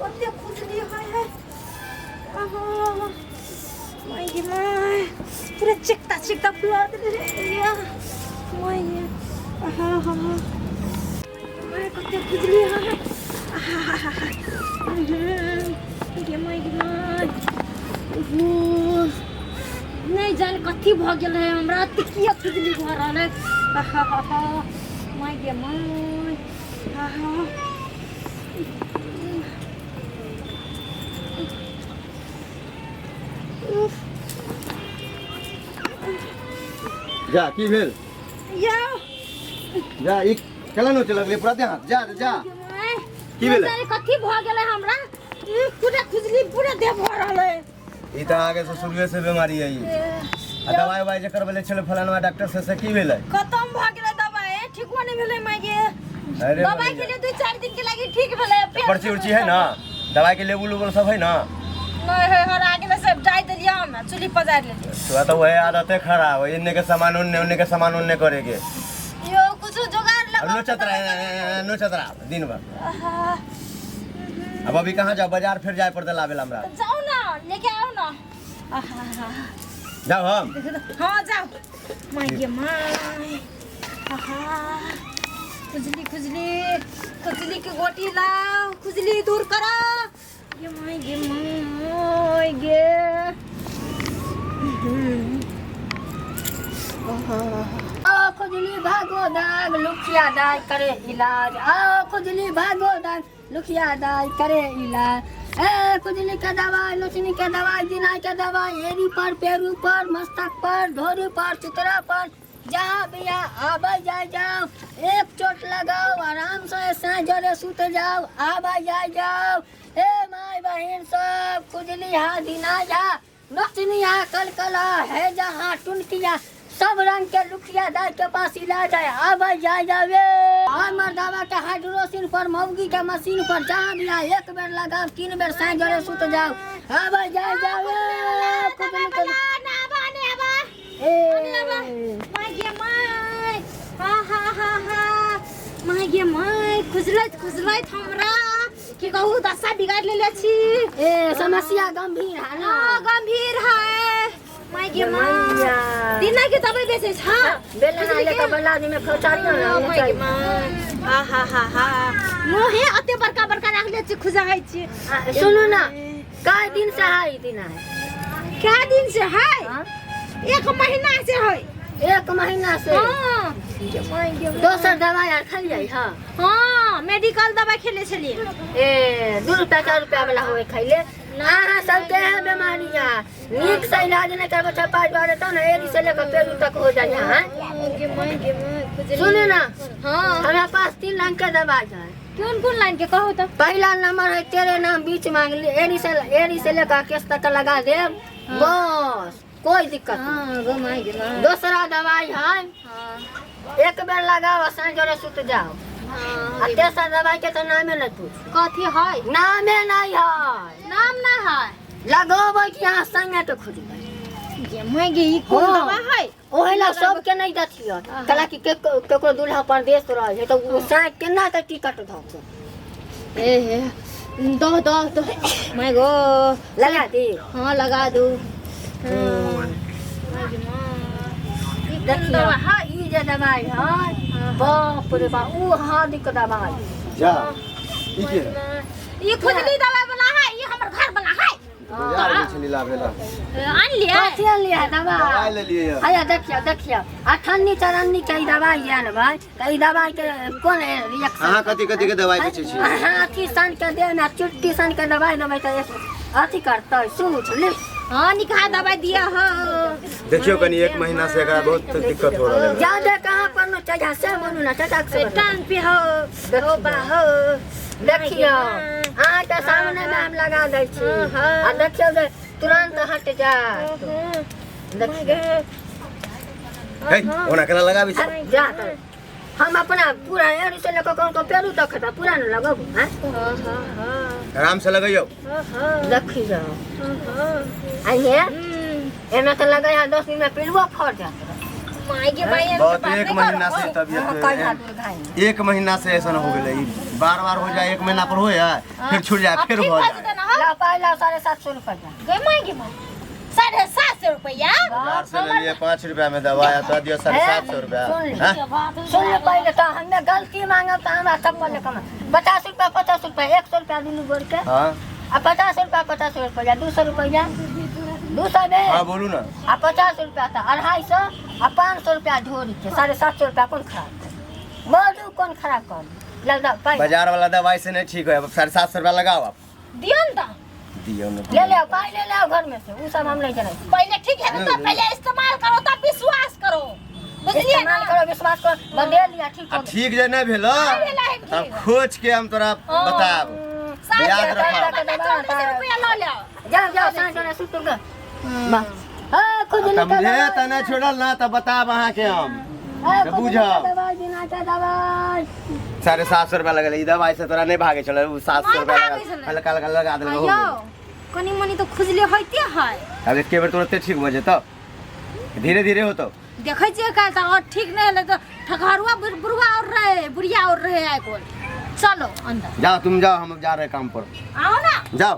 कते खुजली है माय गे माय पूरा चिकता फुला दे या माय माय कते खुजली है गे माय नहीं जान कथी भ गेल है हमरा तिकिया खुजली भ रहल है माय गे माय जा की भेल या जा ई केला नो लगले पूरा देह जा जा की भेल कथी भ गेल है हमरा पूरा खुजली पूरा देह भ रहल है ई त आगे से शुरुए से बीमारी है ई दवाई जे करबले छले फलानवा डॉक्टर से की भेलै खत्म भ गेल दवाई ठीको नहीं भेलै माय गे अरे दवाई के लिए 2-4 दिन के लागि ठीक भेलै पर्ची उर्ची है ना दवाई के लेबुल उबुल सब है ना नहीं है हर आगे में सब डाल दिया हम चुली पजार ले तो तो वही आदत है खराब है इन्ने के सामान उन्ने के सामान उन्ने करेगे यो कुछ जुगाड़ लगा नो चतरा दिन भर अब अभी कहाँ जाओ बाजार फिर जाए पड़ता लावेला हमरा जाओ ना लेके आओ ना जाओ हम हां जाओ माय गे माय खुजली की गोटी लाओ खुजली दूर करो ये माय गे खुजली भागो दाग लुखिया दाई करे इलाज खुजली भागो दाग लुखिया दाई करे इलाज खुजली का दवाई लोचनी का दवाई दिनाई का दवाई एड़ी पर पेरू पर मस्तक पर धोरी पर चितरा पर जहाँ भी आबा जाओ एक चोट लगाओ आराम से साँझरे सुत जाओ आबा जाओ हे माय बहन सब खुजली हा दिना जा नचनी हा कलकला है जहाँ टुनकिया सब रंग के लुखिया दाई के पास इलाज है आबा जावे और मर्दावा के हाइड्रोसिन पर मौगी के मशीन पर जहाँ भी एक बेर लगाओ 3 बेर साँझरे सुत जाओ आबा जावे माय गे माय खुजलैत हमरा की कहू दशा बिगाड़ लेले छी समस्या गंभीर है ना गंभीर है माय गे माय दिना के दवाई बेचे छ बेलना लेके बलादी में खौचारियो ना माय गे माय मोहे अते बड़का राख ले छी खुजाई छी सुनो ना काय दिन से है दिन है क्या दिन से है 1 महीना से है 1 महीना से दोसर दवाई आर खलिए हां मेडिकल दवाई खेले छलिए 2 रुपया 4 रुपया वाला होए खइले अहाँ सबके है बीमारियां नीक से इलाज नहीं करबो त पाई बारे तो ना एडी से लेकर पेरू तक हो जाए हां सुनो ना हां हमरा पास 3 लाइन के दवाई है कौन लाइन के कहो तो पहला नंबर है तेरे नाम बीच मांग ले एडी से लेकर केस तक लगा दे बस कोई दिक्कत नहीं दूसरा दवाई है एक बेर लगाओ साँझरे सुत जाओ तेसर दवाई के तो नामे नहीं पूछ कथी है नामे नहीं है नाम ना है लगाओ कि यहाँ संगे तो खुद मैं गे ई कोन दवा है ओहेला सब के नहीं दथियो कला कि केको दूल्हा परदेश रहे तो वो साँझ केना त टिकट धो दो मैं गो लगा दे हां लगा दो देखियो हां ई जे दवाई है बाप रे बाप ओ हां दिक दवाई जा ई के ये खुजली दवाई वाला है ये हमर घर वाला है यार छली लावेला आन लिया कथी लिया दवाई ले लिए आया देखियो अठन्नी चरन्नी के दवाई है ना भाई ई दवाई के कोन रिएक्शन हां कथी के दवाई बेचे छी हां अथी सन के दे ना चुटकी सन के दवाई देबै त अथी करतै सूझ ले हां निकाह दवाई दिया हो देखियो कनी 1 महीना से एकरा बहुत दिक्कत हो रहल है ज्यादा कहां पर न चाहिए से बोलू ना चाचा से टांग पे हो हो देखियो हां त सामने में हम लगा दै छी आ देखियो जे तुरंत हट जाए देखियो हे ओना केला लगाबी छ जा त हम अपना पूरा एड़ी से लेकर कौन को पेरू तक था पूरा न लगाबू हैं आराम से लगाइयो देखियो आइए एमे तो लगाया 10 दिन में पेड़वा फट जात माय गे माय बहुत 1 महीना से तबियत 1 महीना से ऐसा हो गेलै बार बार हो जाए, 1 महीना पर हो जाए फिर छूट जाए, फिर हो जाए। ला पाई ला 750 रुपया मांगे 750 रुपया। बाजार से ले लिए 5 रुपया में दवा आया तो दियो 750 रुपया। सुन ले पहले तो हमने गलती मांगा तो हमरा चप्पल कम 50 रुपया 50 रुपया 100 रुपया दुनू बोल के हाँ 50 रुपया 50 रुपया 200 रुपया 200 दे हाँ बोलू ना। 50 रुपया था 250 500 रुपया ढोरी के 750 रुपया कौन खराब बोलू कौन खराब कर लग पाई बाजार वाला दवाई से नहीं ठीक है, 750 रुपया लगाओ आप। दियो ना दियो ना ले ले पाई ले ले घर में से वो सब हम नहीं जाने पहले ठीक है तो पहले इस्तेमाल करो तब विश्वास करो, बुझलिए ना? इस्तेमाल करो विश्वास करो बदल लिया ठीक हो ठीक जे नहीं भेलो तब खोज के हम तोरा बताब। याद रखो जाओ जाओ सांस सुत गए बस हां खुजली का समझे त नहीं छोड़ल ना त बताब अहाँ के हम बुझो। दवाई बिना का दवाई 750 रुपया लगल ई दवाई से तोरा नहीं भागे चल, 700 रुपया हल्का हल्का लगा देल हो। कनी मनी तो खुजली होइते है। अब एक बेर तुरंत ठीक हो जेतो, धीरे धीरे होतो। देखै छियै का त और ठीक नहीं हले तो ठगरुआ बुढ़वा और रहे बुढ़िया और रहे है कोई। चलो अंदर जाओ तुम जाओ, हम जा रहे काम पर। आओ ना। जाओ।